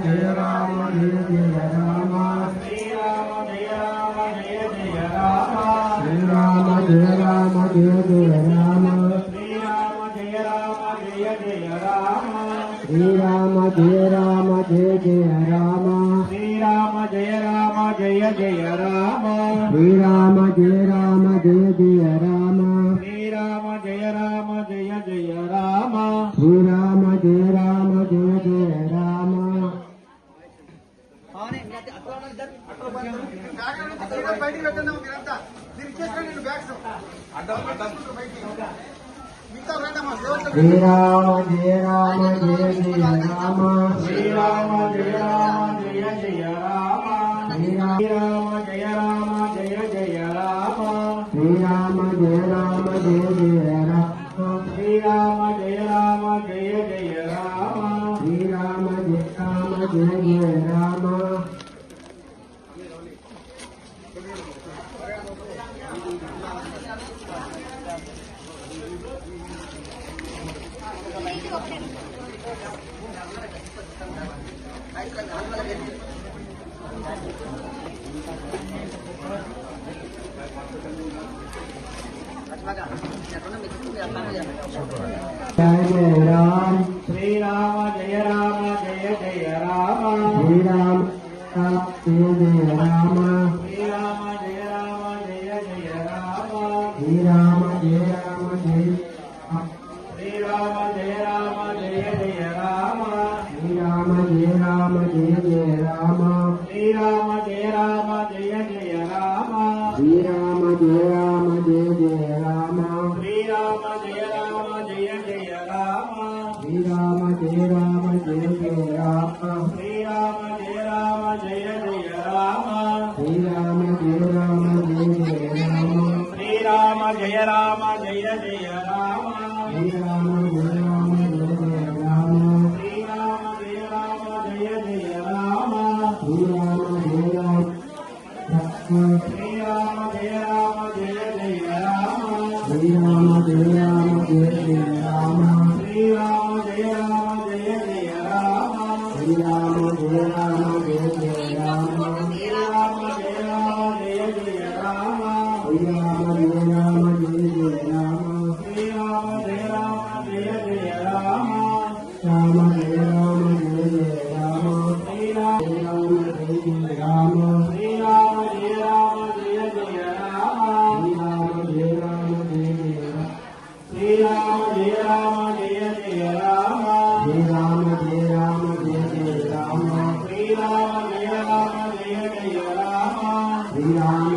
Jaya Rama Jaya Jaya Rama Srirama Jaya Rama Jaya Jaya Rama Srirama Jaya Rama Jaya Jaya Rama Srirama Jaya Rama Jaya Jaya Rama Srirama Jaya Rama Jaya Jaya Rama Srirama Jaya Rama Jaya Jaya Rama Srirama Jaya Rama Jaya Jaya Rama Srirama Jaya Rama Jaya Jaya Rama Srirama Jaya Rama Jaya Jaya Rama Srirama Jaya Rama Jaya Jaya Rama Srirama Jaya Rama Jaya Jaya Rama Srirama Jaya Rama Jaya Jaya Rama Srirama Jaya Rama Jaya Jaya Rama Jaya Jaya Rama Srirama Jaya Rama Jaya Jaya Rama Srirama Jaya Jaya Rama Srirama Jaya Rama Jaya Jaya Rama Srirama Jaya Rama Jaya Srirama Jaya Rama Jaya Jaya Rama Srirama Jaya Rama Jaya Jaya Rama Srirama Jaya Rama Jaya Jaya Rama Srirama Jaya Rama Jaya Jaya Rama Srirama Jaya Rama Jaya Jaya Rama Srirama Jaya Rama Jaya Jaya Rama Srirama Jaya Rama Jaya Jaya Rama Srirama Jaya Rama Jaya Jaya Rama Srirama Jaya Rama Jaya Jaya Rama Srirama Jaya Rama Jaya Jaya Rama Srirama Jaya Rama Jaya Jaya Rama Srirama Jaya Rama Srirama Jaya Rama Jaya Jaya Rama Srirama Jaya Rama Jaya Jaya Rama Srirama Jaya Rama Jaya Jaya Rama Srirama Jaya Rama Jaya Jaya Rama Srirama Jaya Rama Jaya Jaya Rama Srirama Jaya Rama Jaya Jaya Rama Srirama Jaya Rama Jaya Jaya Rama Rama Jaya Rama Jaya Jaya Rama Srirama Jaya Rama Jaya Jaya Rama Srirama Jaya Rama Jaya Jaya Rama Srirama Jaya Rama Jaya Jaya Rama Srirama Jaya Rama Jaya Jaya Rama Srirama Jaya Rama Jaya Jaya Rama Srirama Jaya Rama Jaya Jaya Rama Srirama